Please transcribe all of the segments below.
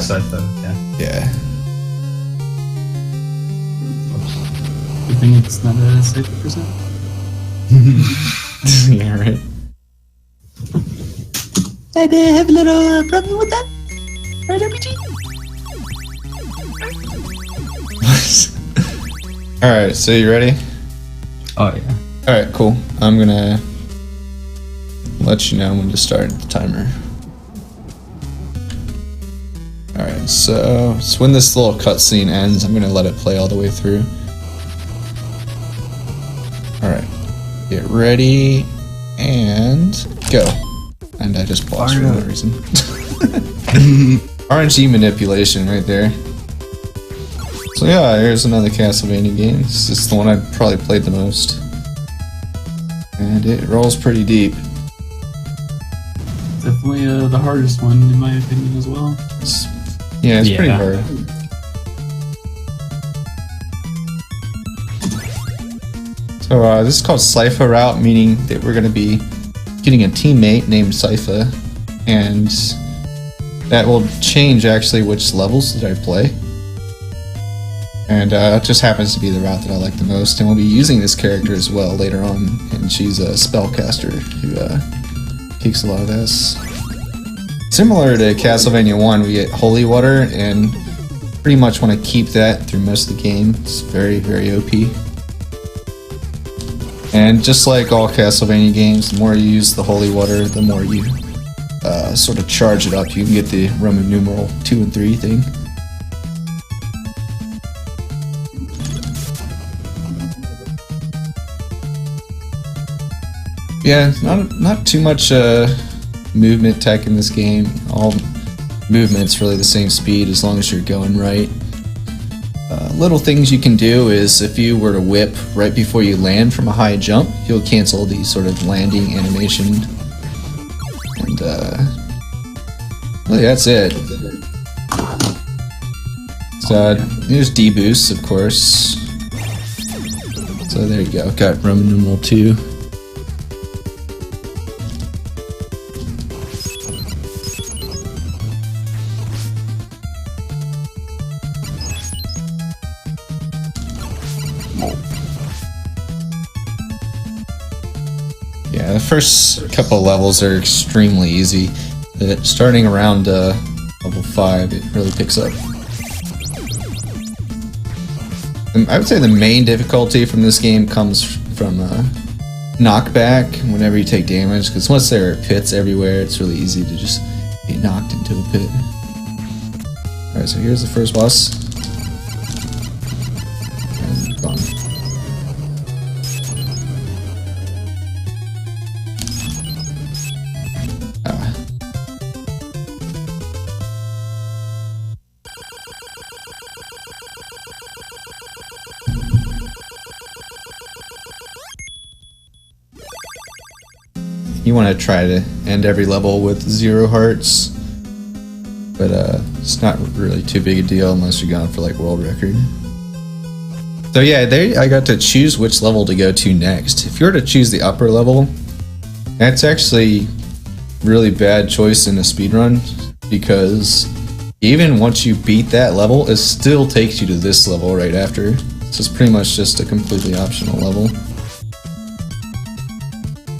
Sypha, yeah. Good thing it's not a 60%. Yeah, right. I have a little problem with that. Right, RPG? Alright, so you ready? Oh yeah. Alright, cool. I'm gonna let you know when to start the timer. Alright, so when this little cutscene ends, I'm gonna let it play all the way through. Alright, get ready, and go. And I just paused for no reason. RNG manipulation right there. So yeah, here's another Castlevania game. This is the one I've probably played the most. And it rolls pretty deep. Definitely the hardest one, in my opinion, as well. It's pretty hard. So this is called Sypha route, meaning that we're going to be getting a teammate named Sypha, and that will change actually which levels that I play. And it just happens to be the route that I like the most, and we'll be using this character as well later on, and she's a spellcaster who kicks a lot of ass. Similar to Castlevania 1, we get holy water, and pretty much want to keep that through most of the game. It's very, very OP. And just like all Castlevania games, the more you use the holy water, the more you sort of charge it up. You can get the Roman numeral 2 and 3 thing. Yeah, not too much movement tech in this game. All movement's really the same speed as long as you're going right. Little things you can do is if you were to whip right before you land from a high jump, you'll cancel the sort of landing animation. And really that's it. So there's D-boosts, of course. So there you go, got Roman numeral 2. Yeah, the first couple levels are extremely easy. Starting around level 5, it really picks up. And I would say the main difficulty from this game comes from knockback whenever you take damage, because once there are pits everywhere, it's really easy to just get knocked into a pit. Alright, so here's the first boss. And gone. You want to try to end every level with 0 hearts, but it's not really too big a deal unless you're going for like world record. So yeah, I got to choose which level to go to next. If you were to choose the upper level, that's actually really bad choice in a speedrun, because even once you beat that level, it still takes you to this level right after. So it's pretty much just a completely optional level.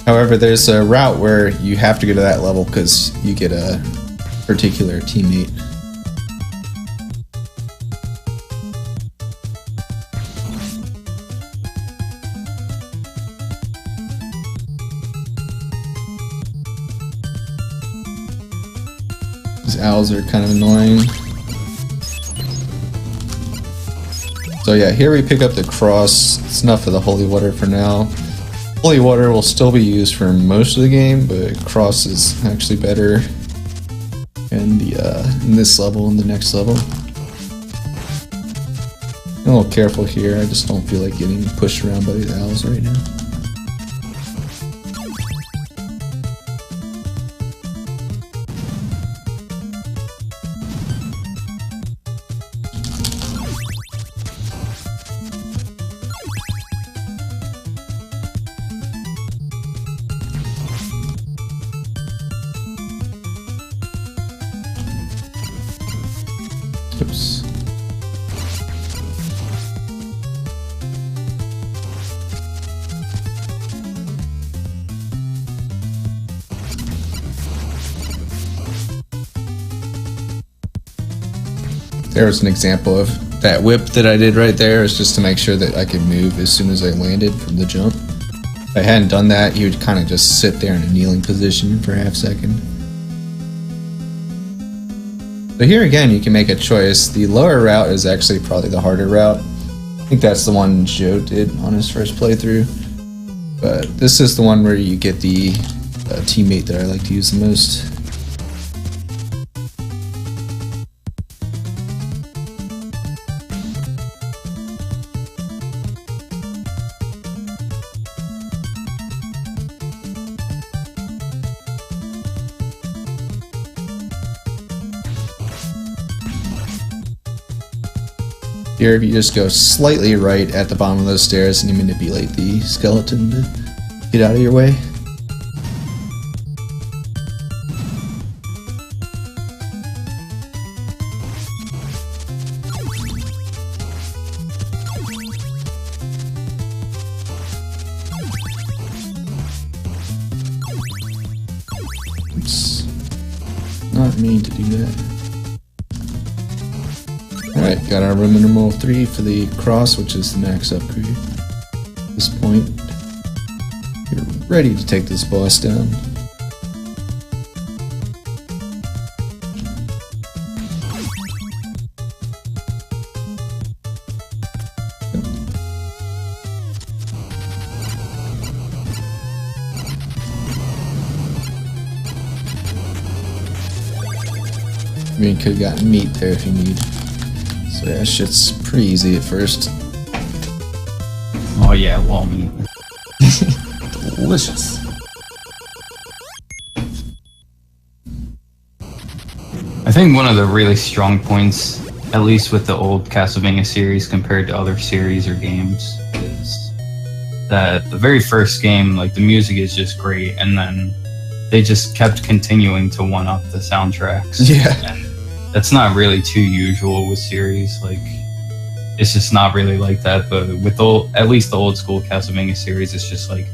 However, there's a route where you have to go to that level because you get a particular teammate. These owls are kind of annoying. So yeah, here we pick up the cross. It's enough for the holy water for now. Holy water will still be used for most of the game, but cross is actually better in this level and the next level. I'm a little careful here, I just don't feel like getting pushed around by these owls right now. Oops. There's an example of that whip that I did right there. Is just to make sure that I could move as soon as I landed from the jump. If I hadn't done that, you would kind of just sit there in a kneeling position for a half second. So here again, you can make a choice. The lower route is actually probably the harder route. I think that's the one Joe did on his first playthrough. But this is the one where you get the teammate that I like to use the most. Here, if you just go slightly right at the bottom of those stairs and you manipulate the skeleton to get out of your way. Oops. Not mean to do that. Alright, got our room number 3 for the cross, which is the max upgrade. At this point, you're ready to take this boss down. I mean, could have gotten meat there if you need. So yeah, shit's pretty easy at first. Oh yeah, wall meat. Delicious. I think one of the really strong points, at least with the old Castlevania series compared to other series or games, is that the very first game, like the music is just great, and then they just kept continuing to one-up the soundtracks. Yeah. And that's not really too usual with series. Like, it's just not really like that. But with at least the old school Castlevania series, it's just like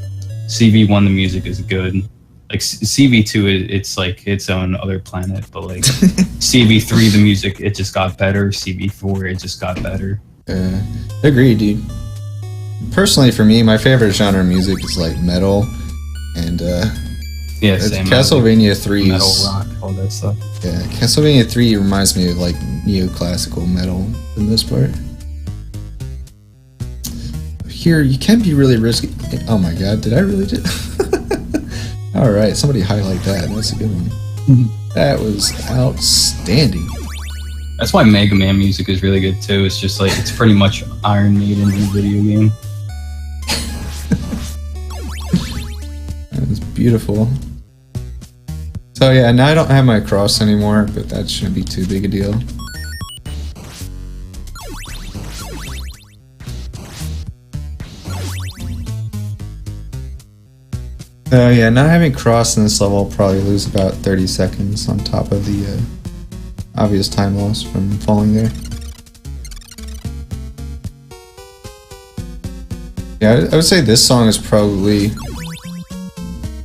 CV1, the music is good. Like CV2, it's like its own other planet. But like CV3, the music, it just got better. CV4, it just got better. Agreed, dude. Personally, for me, my favorite genre of music is like metal, and yeah, same. Castlevania 3 metal, rock, all that stuff. Yeah, Castlevania 3 reminds me of like neoclassical metal for the most part. Here, you can be really risky. Oh my god, did I really do? Alright, somebody highlight that. That's a good one. That was outstanding. That's why Mega Man music is really good too. It's just like, it's pretty much Iron Maiden in a video game. That was beautiful. So yeah, now I don't have my cross anymore, but that shouldn't be too big a deal. So yeah, not having cross in this level, I'll probably lose about 30 seconds on top of the obvious time loss from falling there. Yeah, I would say this song is probably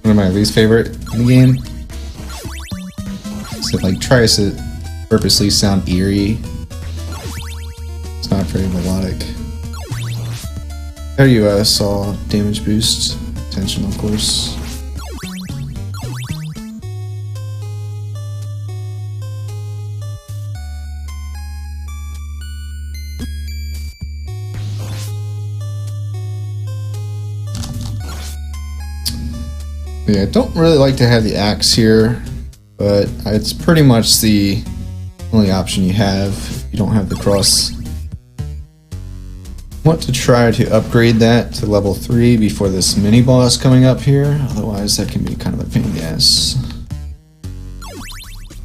one of my least favorite in the game. So it like tries to purposely sound eerie. It's not very melodic. There you saw damage boost. Intentional, of course. Yeah, I don't really like to have the axe here, but it's pretty much the only option you have if you don't have the cross. Want to try to upgrade that to level 3 before this mini boss coming up here, otherwise that can be kind of a pain in the ass.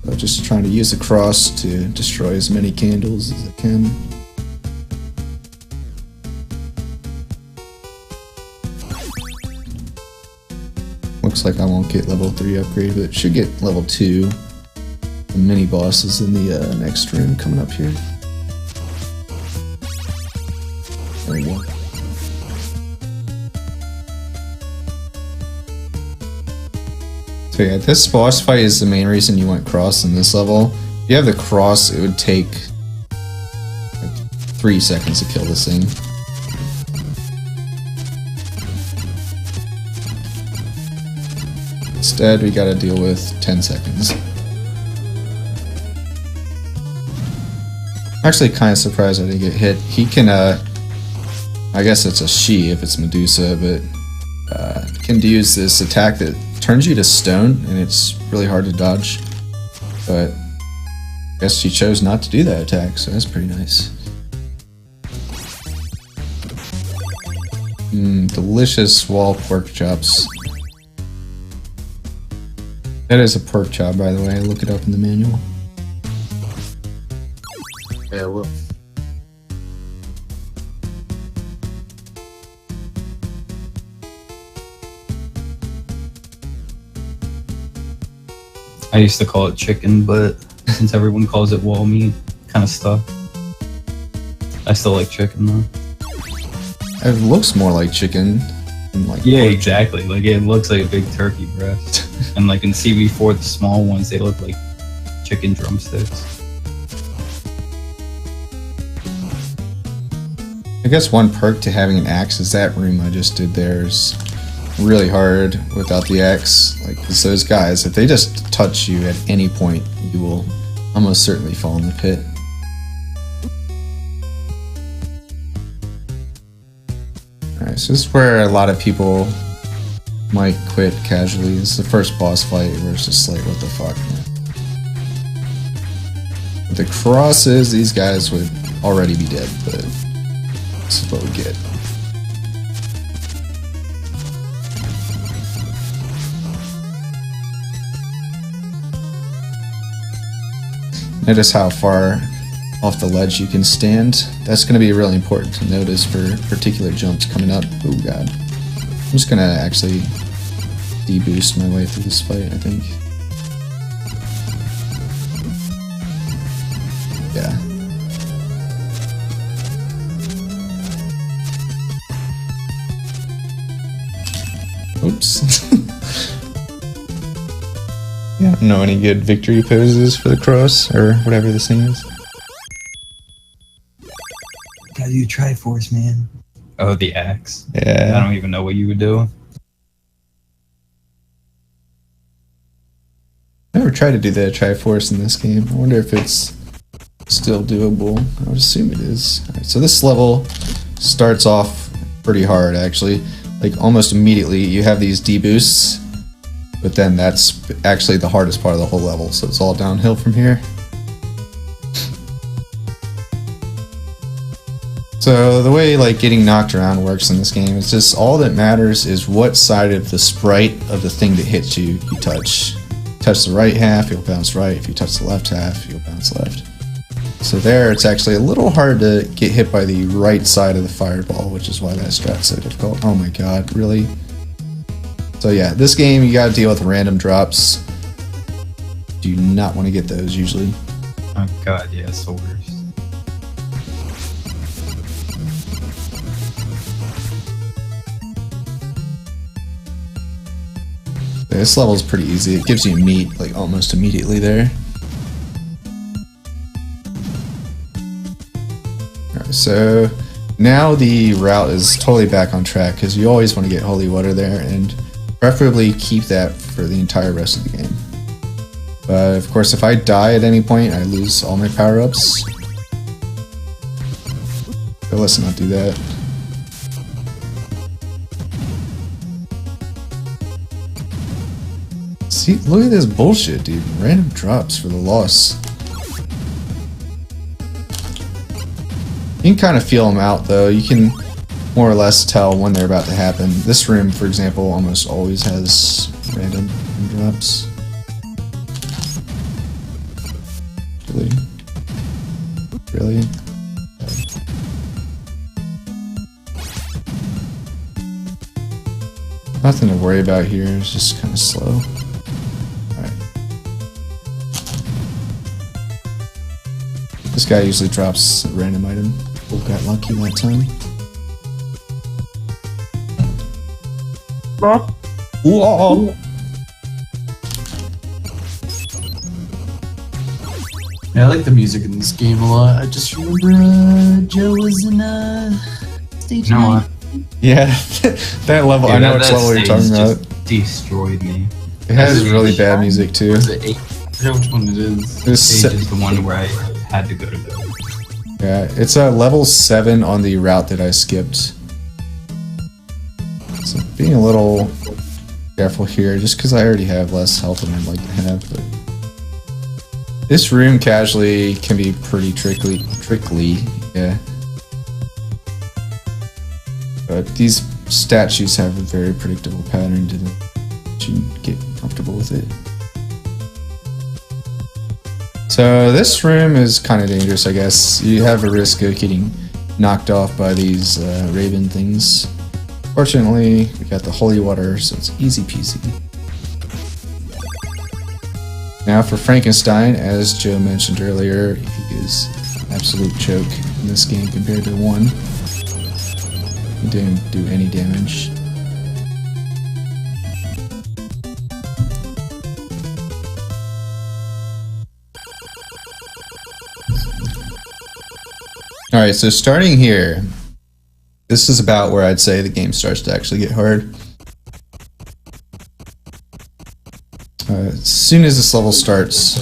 So just trying to use the cross to destroy as many candles as I can. Looks like I won't get level 3 upgrade, but it should get level 2. And the mini bosses in the next room coming up here. There we go. So yeah, this boss fight is the main reason you went cross in this level. If you have the cross, it would take like 3 seconds to kill this thing. Instead, we gotta deal with 10 seconds. I'm actually kind of surprised I didn't get hit. He can, I guess it's a she if it's Medusa, but can use this attack that turns you to stone, and it's really hard to dodge. But I guess she chose not to do that attack, so that's pretty nice. Delicious wall pork chops. That is a pork chop, by the way. Look it up in the manual. Yeah, well. I used to call it chicken, but since everyone calls it wall meat, kind of stuck. I still like chicken though. It looks more like chicken. Like yeah, exactly. Like it looks like a big turkey breast. And like in CV4, the small ones, they look like chicken drumsticks. I guess one perk to having an axe is that room I just did there is really hard without the axe. Like, 'cause those guys, if they just touch you at any point, you will almost certainly fall in the pit. Alright, so this is where a lot of people might quit casually. It's the first boss fight where it's just like, what the fuck, man. With the crosses, these guys would already be dead, but this is what we get. Notice how far off the ledge you can stand. That's going to be really important to notice for particular jumps coming up. Oh god. I'm just going to actually de-boost my way through this fight, I think. Yeah. Oops. Yeah, I don't know any good victory poses for the cross, or whatever this thing is. Gotta do Triforce, man. Oh, the axe. Yeah. I don't even know what you would do. I never tried to do the Triforce in this game. I wonder if it's still doable. I would assume it is. Alright, so this level starts off pretty hard, actually. Like, almost immediately, you have these deboosts, but then that's actually the hardest part of the whole level, so it's all downhill from here. So the way like getting knocked around works in this game is just all that matters is what side of the sprite of the thing that hits you you touch. Touch the right half, you'll bounce right. If you touch the left half, you'll bounce left. So there, it's actually a little hard to get hit by the right side of the fireball, which is why that strat's so difficult. Oh my god, really? So yeah, this game you gotta deal with random drops. Do not want to get those usually. Oh god, yeah, it's the worst. This level is pretty easy. It gives you meat like almost immediately there. Alright, so now the route is totally back on track because you always want to get holy water there and preferably keep that for the entire rest of the game. But of course, if I die at any point, I lose all my power-ups. So let's not do that. See, look at this bullshit, dude. Random drops for the loss. You can kind of feel them out, though. You can more or less tell when they're about to happen. This room, for example, almost always has random drops. Really? Really? Nothing to worry about here. It's just kind of slow. This guy usually drops a random item. Oh, got lucky that time. Whoa. Yeah, I like the music in this game a lot. I just remember Joe was in stage 9. Yeah, that level. Dude, I know that which level you're talking stage about. just destroyed me. It has really bad music too. Or is it 8? I forget which one it is. This Stage is the one where I had to go to bed. Yeah, it's a level 7 on the route that I skipped. So being a little careful here, just because I already have less health than I'd like to have. But this room casually can be pretty tricky, yeah. But these statues have a very predictable pattern to them. You get comfortable with it. So this room is kind of dangerous, I guess. You have a risk of getting knocked off by these raven things. Fortunately, we got the holy water, so it's easy peasy. Now for Frankenstein, as Joe mentioned earlier, he is an absolute joke in this game compared to 1. He didn't do any damage. Alright, so starting here, this is about where I'd say the game starts to actually get hard. As soon as this level starts,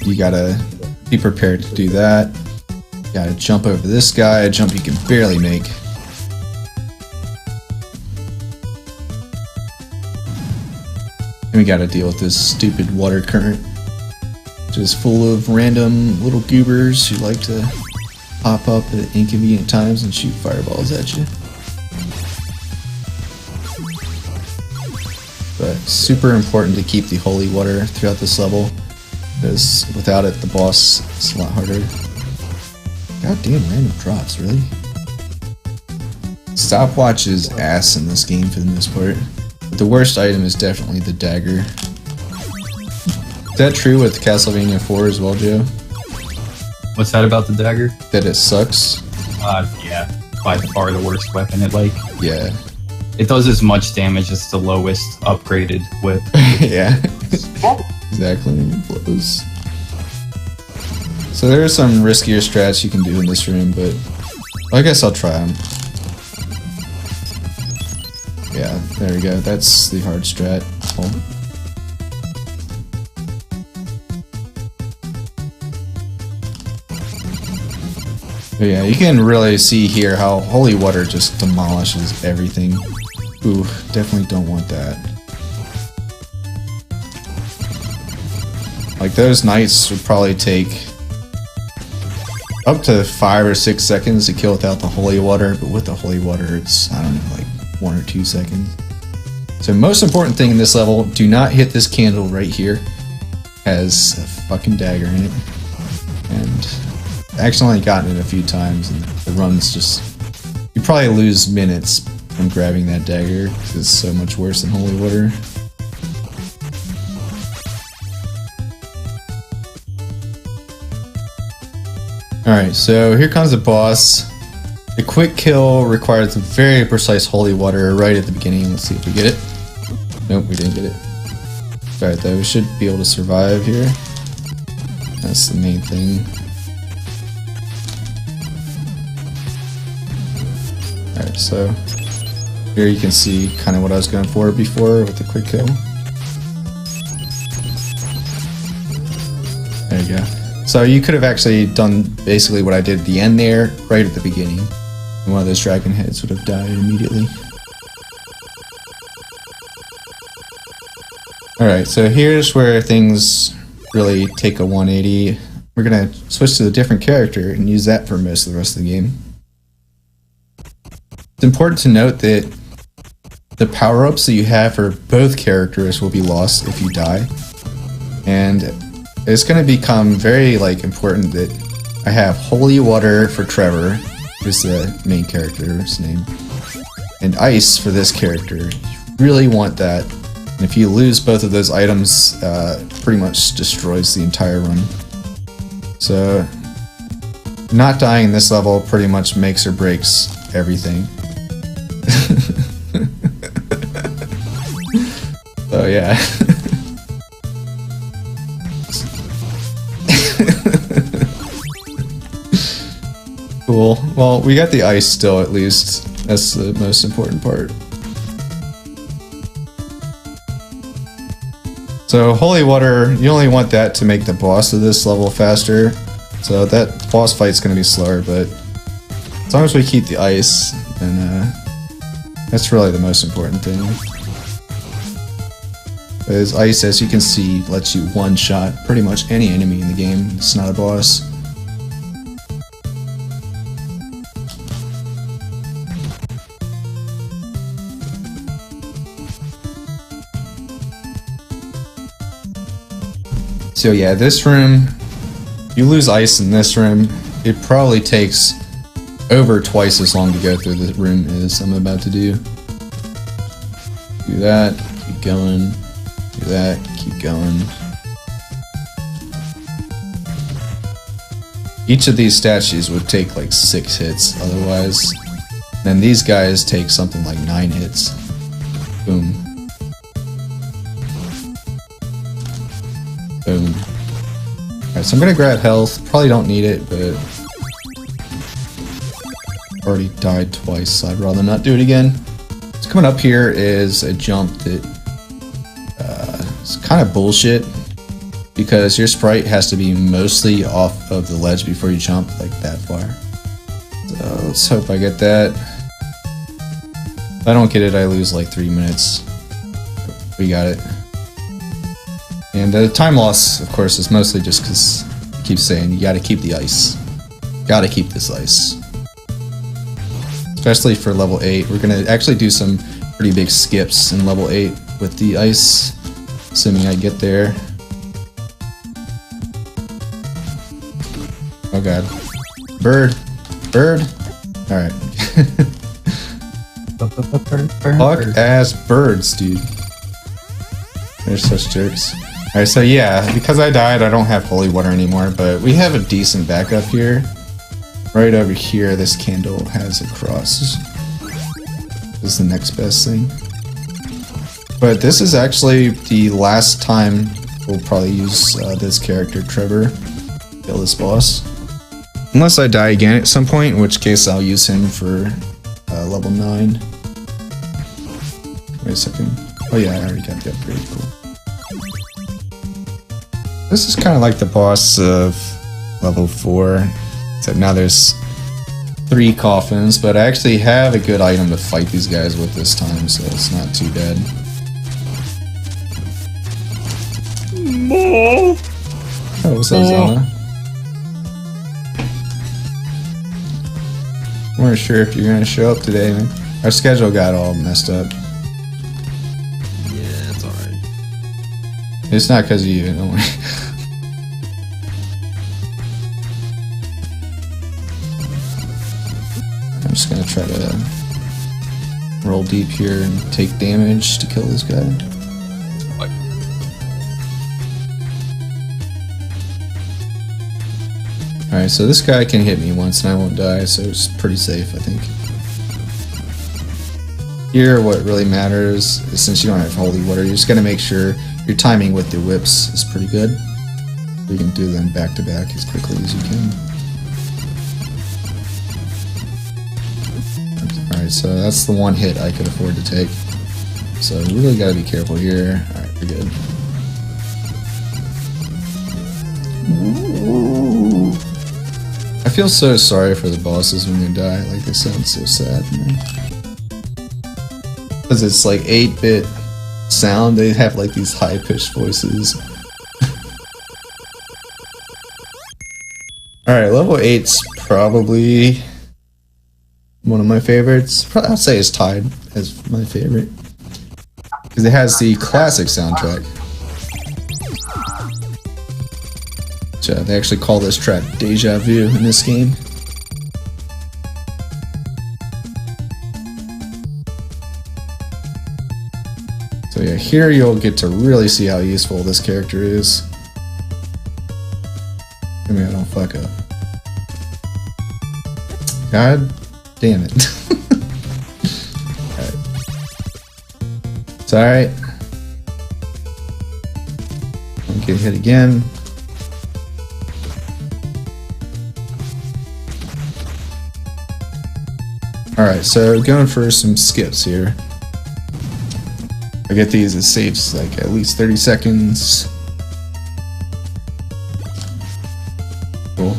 you gotta be prepared to do that. You gotta jump over this guy, a jump you can barely make. And we gotta deal with this stupid water current, which is full of random little goobers who like to pop up at inconvenient times and shoot fireballs at you. But super important to keep the holy water throughout this level, because without it the boss is a lot harder. Goddamn random drops, really? Stopwatch is ass in this game for the most part. But the worst item is definitely the dagger. Is that true with Castlevania 4 as well, Joe? What's that about the dagger? That it sucks? Yeah, by far the worst weapon. Yeah. It does as much damage as the lowest upgraded whip. Yeah. Exactly. It blows. So there are some riskier strats you can do in this room, but I guess I'll try them. Yeah, there we go. That's the hard strat. Oh. But yeah, you can really see here how holy water just demolishes everything. Ooh, definitely don't want that. Like those knights would probably take up to 5 or 6 seconds to kill without the holy water, but with the holy water it's, I don't know, like 1 or 2 seconds. So most important thing in this level, do not hit this candle right here. It has a fucking dagger in it. And I've accidentally gotten it a few times and the run's just, you probably lose minutes from grabbing that dagger because it's so much worse than holy water. Alright, so here comes the boss. The quick kill requires a very precise holy water right at the beginning. Let's see if we get it. Nope, we didn't get it. Alright though, we should be able to survive here. That's the main thing. Alright, so here you can see kind of what I was going for before with the quick kill. There you go. So you could have actually done basically what I did at the end there, right at the beginning. And one of those dragon heads would have died immediately. Alright, so here's where things really take a 180. We're going to switch to a different character and use that for most of the rest of the game. It's important to note that the power-ups that you have for both characters will be lost if you die. And it's going to become very important that I have holy water for Trevor, who's the main character's name, and ice for this character. You really want that. And if you lose both of those items, pretty much destroys the entire run. So Not dying in this level pretty much makes or breaks everything. So yeah. Cool. Well, we got the ice still at least. That's the most important part. So holy water, you only want that to make the boss of this level faster. So that boss fight's gonna be slower, but as long as we keep the ice, then that's really the most important thing. Because ice, as you can see, lets you one-shot pretty much any enemy in the game. It's not a boss. So yeah, this room, you lose ice in this room, it probably takes over twice as long to go through the room as I'm about to do. Do that, keep going, do that, keep going. Each of these statues would take like 6 hits otherwise. Then these guys take something like 9 hits. Boom. Boom. Alright, so I'm gonna grab health. Probably don't need it, but already died twice, so I'd rather not do it again. So coming up here is a jump that is kind of bullshit because your sprite has to be mostly off of the ledge before you jump like that far. So let's hope I get that. If I don't get it, I lose like 3 minutes. We got it. And the time loss, of course, is mostly just because I keep saying you gotta keep the ice. Gotta keep this ice. Especially for level 8. We're gonna actually do some pretty big skips in level 8 with the ice, assuming I get there. Oh god. Bird. Bird. Alright. Fuck ass birds, dude. They're such jerks. Alright, so yeah, because I died, I don't have holy water anymore, but we have a decent backup here. Right over here, this candle has a cross. This is the next best thing. But this is actually the last time we'll probably use this character, Trevor, to kill this boss. Unless I die again at some point, in which case I'll use him for level 9. Wait a second. Oh yeah, I already got the upgrade, cool. This is kind of like the boss of level 4, except now there's 3 coffins, but I actually have a good item to fight these guys with this time, so it's not too bad. Oh, what's up, Zelda? We weren't sure if you're gonna show up today, man. Our schedule got all messed up. Yeah, it's alright. It's not because of you, don't worry. I'm just gonna try to roll deep here and take damage to kill this guy. What? Alright, so this guy can hit me once and I won't die, so it's pretty safe, I think. Here, what really matters is since you don't have holy water, you're just gonna make sure your timing with your whips is pretty good. You can do them back to back as quickly as you can. Alright, so that's the one hit I could afford to take. So we really gotta be careful here. Alright, we're good. I feel so sorry for the bosses when they die. Like, they sound so sad, man. Because it's like 8-bit sound, they have like these high-pitched voices. Alright, level 8's probably one of my favorites. I'd say it's tied as my favorite. Because it has the classic soundtrack. They actually call this track Deja Vu in this game. So yeah, here you'll get to really see how useful this character is. I mean, I don't fuck up. God damn it. Alright. It's alright. Don't get hit again. Alright, so going for some skips here. I get these, it saves like at least 30 seconds. Cool.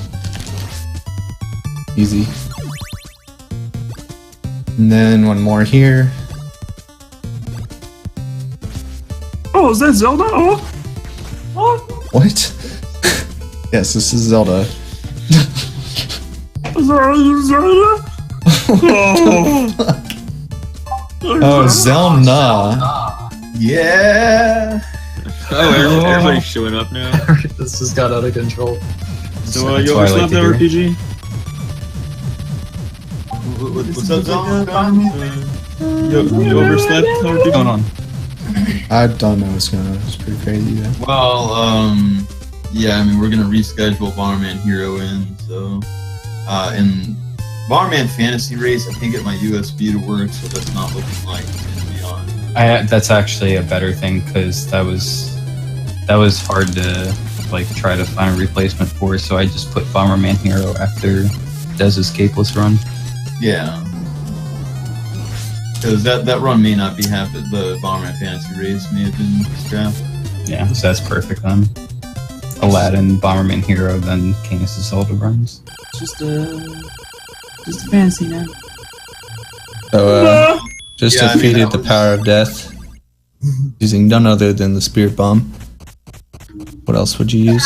Easy. And then one more here. Oh, is that Zelda? Oh! Oh! What? Yes, this is Zelda. Is that Zelda? Oh, Zelda. Yeah! Oh, everybody's showing up now. This just got out of control. So, you overslept the RPG? What's up, Zone? You overslept the RPG? What's going on? I don't know what's going on. It's pretty crazy. Yeah. Well, yeah, I mean, we're gonna reschedule Bomberman Hero in, so, in Bomberman Fantasy Race, I can't get my USB to work, so that's not looking like it's gonna be on. That's actually a better thing because that was hard to like try to find a replacement for. So I just put Bomberman Hero after Dez's Escapeless run. Yeah. Because that run may not be half it. The Bomberman Fantasy Race may have been scrapped. Yeah, so that's perfect then. Aladdin, Bomberman Hero, then Canis' Zelda runs. Just a fantasy now. So, just Yeah, I mean, defeated that the was- power of death using none other than the Spirit Bomb. What else would you use?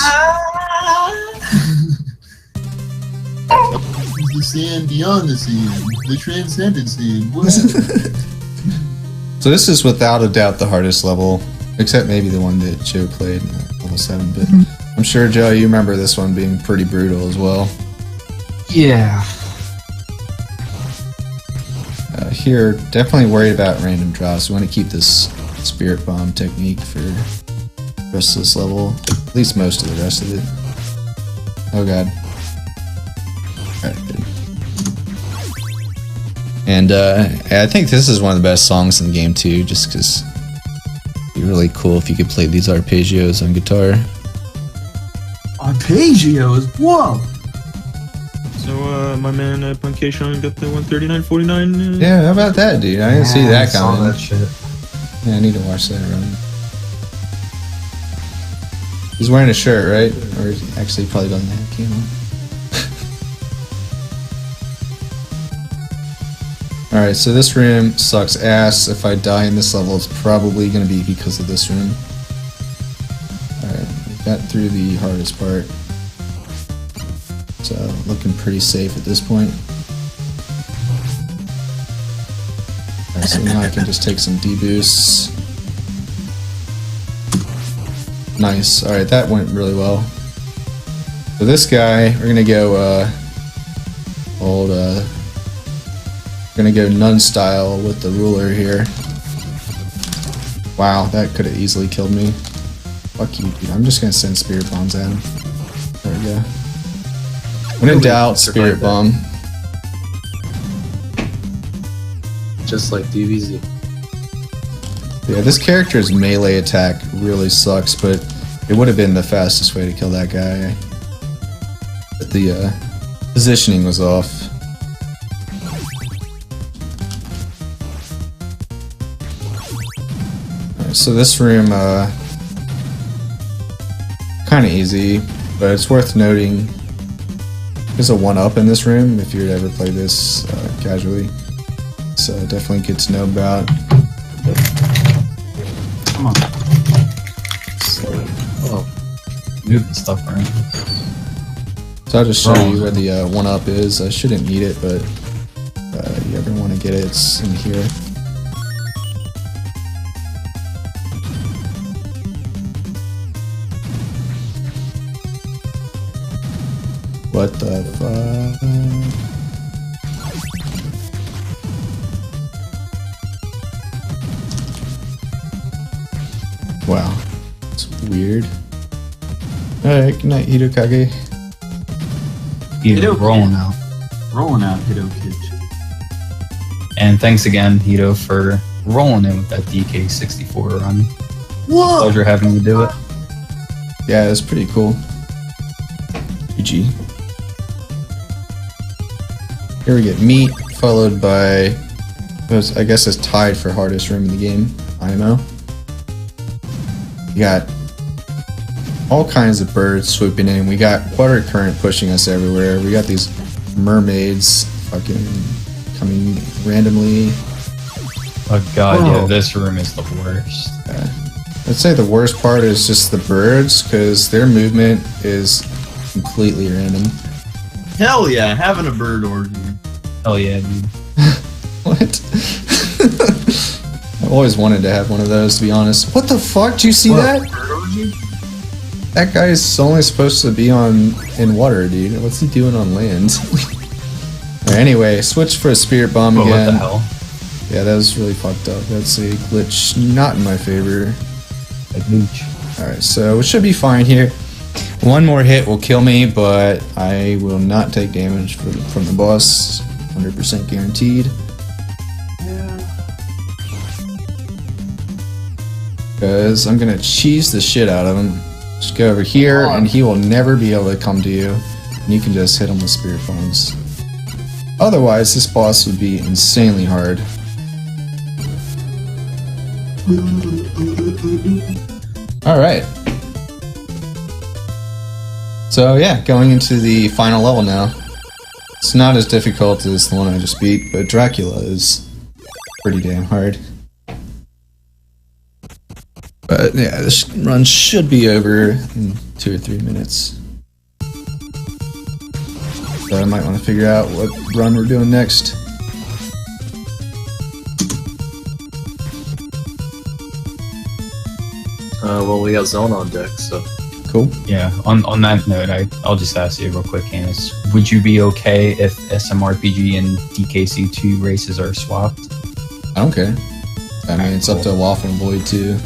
The sand beyond the sand. The transcendent sand. What? So this is without a doubt the hardest level, except maybe the one that Joe played, level 7. But I'm sure, Joe, you remember this one being pretty brutal as well. Yeah. Here, definitely worried about random draws. We want to keep this Spirit Bomb technique for the rest of this level, at least most of the rest of it. Oh god. Alright, good. And I think this is one of the best songs in the game too, just because it'd be really cool if you could play these arpeggios on guitar. Arpeggios? Whoa! So, my man Punkation got the 139.49. Yeah, how about that, dude? I didn't see that I saw coming. that shit. Yeah, I need to watch that run. He's wearing a shirt, right? Or actually, he probably doesn't have a camo. Alright, so this room sucks ass. If I die in this level, it's probably going to be because of this room. Alright, we got through the hardest part. So, looking pretty safe at this point. Alright, so now I can just take some deboosts. Nice. Alright, that went really well. So this guy, we're gonna go, we're gonna go nun style with the ruler here. Wow, that could have easily killed me. Fuck you, dude. I'm just gonna send spirit bombs at him. There we go. When in doubt, spirit bomb. Just like DBZ. Yeah, this character's melee attack really sucks, but it would have been the fastest way to kill that guy. But the positioning was off. Alright, so this room, kind of easy, but it's worth noting there's a 1-up in this room if you were to ever play this casually. So definitely good to know about. Come on. Move the stuff around. So I'll just show you where the 1-up is. I shouldn't need it, but if you ever want to get it, it's in here. What the fuck? Wow. It's weird. Alright, good night, Hitokage. Either Rollin now. Rolling out, Hito Kid. And thanks again, Hito, for rolling in with that DK64 run. Whoa! Pleasure having you do it. Yeah, it's pretty cool. GG. Here we get Meat, followed by, I guess it's tied for hardest room in the game, IMO. We got all kinds of birds swooping in. We got water current pushing us everywhere. We got these mermaids fucking coming randomly. Oh god, Whoa. yeah, this room is the worst. I'd say the worst part is just the birds, because their movement is completely random. Hell yeah, having a bird orgy. Hell yeah, dude. What? I've always wanted to have one of those, to be honest. What the fuck? Do you see that? Bird orgy? That guy is only supposed to be in water, dude. What's he doing on land? Alright, anyway, switch for a spirit bomb Oh, what again. the hell? Yeah, that was really fucked up. That's a glitch not in my favor. Like Mooch. Alright, so we should be fine here. One more hit will kill me, but I will not take damage from the boss. 100% guaranteed. Because I'm gonna cheese the shit out of him. Just go over here, and he will never be able to come to you. And you can just hit him with spirit bombs. Otherwise, this boss would be insanely hard. Alright. So yeah, going into the final level now. It's not as difficult as the one I just beat, but Dracula is pretty damn hard. But yeah, this run should be over in 2 or 3 minutes. So I might want to figure out what run we're doing next. Well, we got Zone on deck, so. Cool. Yeah, on that note, I'll just ask you real quick, Canis. Would you be okay if SMRPG and DKC2 races are swapped? I don't care. I mean, it's up to Waffle and Void too.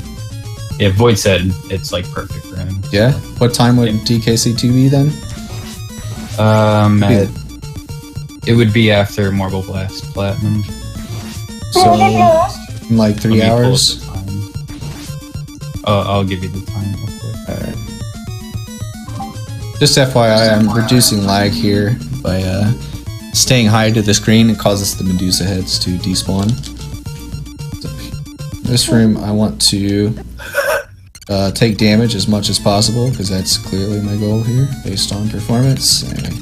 Yeah, Void said it's like perfect for him. Yeah? What time would DKC2 be then? It would be after Marble Blast Platinum. So, in like 3 Let me pull up hours? the time. I'll give you the time real quick. Alright. Just FYI, I'm reducing lag here by staying high to the screen. It causes the Medusa heads to despawn. So, this room, I want to take damage as much as possible, because that's clearly my goal here, based on performance. Anyway.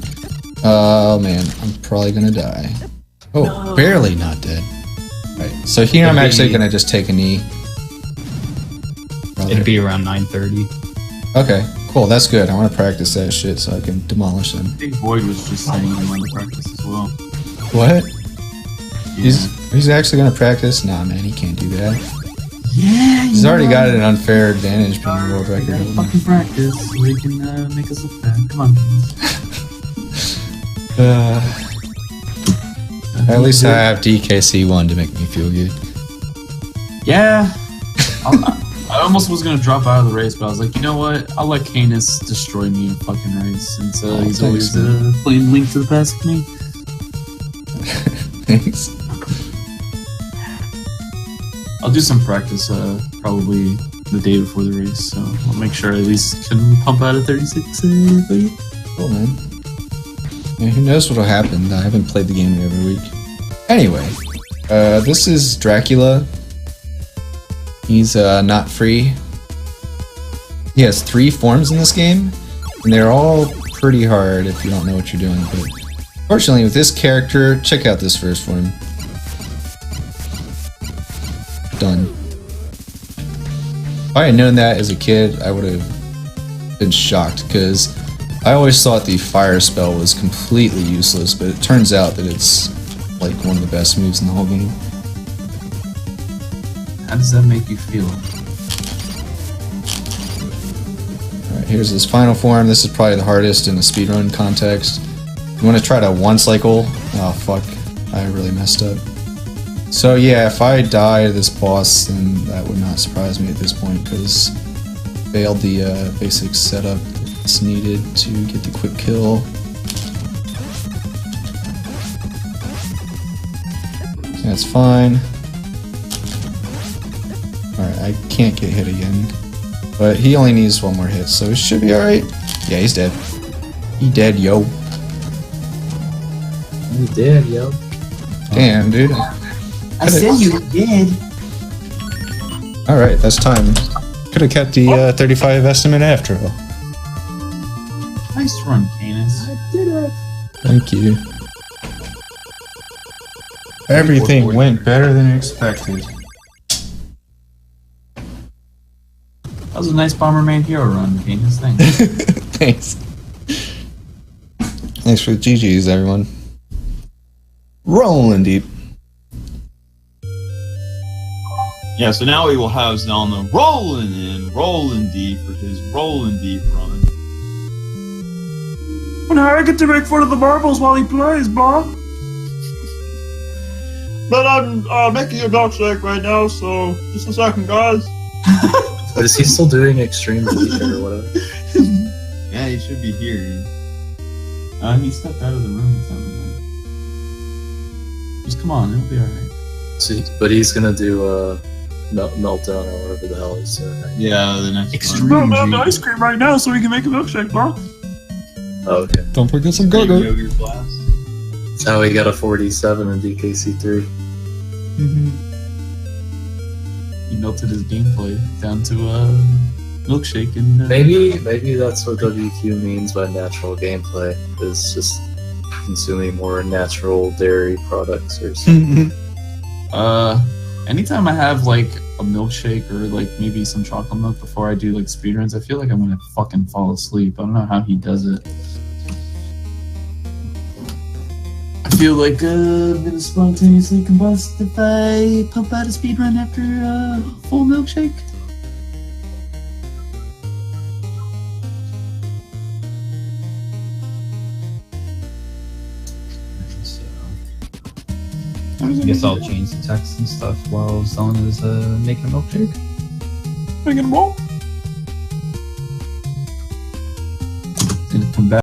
Oh man, I'm probably gonna die. Oh, no. Barely not dead. Right, so here I'm actually gonna just take a knee. It'd be around 9:30. Okay, cool, that's good. I want to practice that shit so I can demolish them. I think Void was just saying he wanted to practice as well. What? Yeah. He's actually gonna practice? Nah, man, he can't do that. Yeah, He's already got an unfair advantage being a world record. gotta fucking practice so he can make us look bad. Come on, At least I have DKC1 to make me feel good. Yeah. I almost was gonna drop out of the race, but I was like, you know what? I'll let Canis destroy me in a fucking race, since he's always playing Link to the Past with me. Thanks. I'll do some practice, probably the day before the race, so I'll make sure I at least can pump out a 36 for you. Cool, man. Yeah, who knows what'll happen? I haven't played the game every week. Anyway, this is Dracula. He's not free. He has 3 forms in this game, and they're all pretty hard if you don't know what you're doing. But fortunately, with this character, check out this first form. Done. If I had known that as a kid, I would have been shocked, because I always thought the fire spell was completely useless, but it turns out that it's like one of the best moves in the whole game. How does that make you feel? Alright, here's his final form. This is probably the hardest in the speedrun context. You want to try to one cycle? Oh fuck, I really messed up. So yeah, if I die to this boss, then that would not surprise me at this point, because failed the basic setup that's needed to get the quick kill. That's fine. Alright, I can't get hit again. But he only needs one more hit, so it should be alright. Yeah, he's dead. He dead, yo. You did, yo. Damn, dude. I said you did. Alright, that's time. Could have kept the 35 estimate after all. Nice run, Canis. I did it. Thank you. Everything went better than expected. That was a nice Bomberman hero run, Canis. Thanks. Thanks. Thanks for the GGs, everyone. Rolling deep. Yeah, so now we will have Zelna rolling deep for his rolling deep run. Well, now I get to make fun of the marbles while he plays, blah. But I'm making a milkshake right now, so just a second, guys. But is he still doing Extreme Elite or whatever? Yeah, he should be here. He stepped out of the room. It sounded like. Just come on, it'll be alright. So, but he's gonna do Meltdown or whatever the hell he's doing right Yeah, the next Extreme. one. No, the ice cream right now so we can make a milkshake, bro. now. Oh, okay. Don't forget some go-go. Yogurt blast. That's how he got a 47 in DKC3. He melted his gameplay down to milkshake and. Maybe that's what WQ means by natural gameplay. Is just consuming more natural dairy products or something. Anytime I have like a milkshake or like maybe some chocolate milk before I do like speedruns, I feel like I'm gonna fucking fall asleep. I don't know how he does it. I feel like I'm gonna spontaneously combust if I pump out a speedrun after a full milkshake. So, I guess I'll change the text and stuff while Zelna's making a milkshake. Making a roll?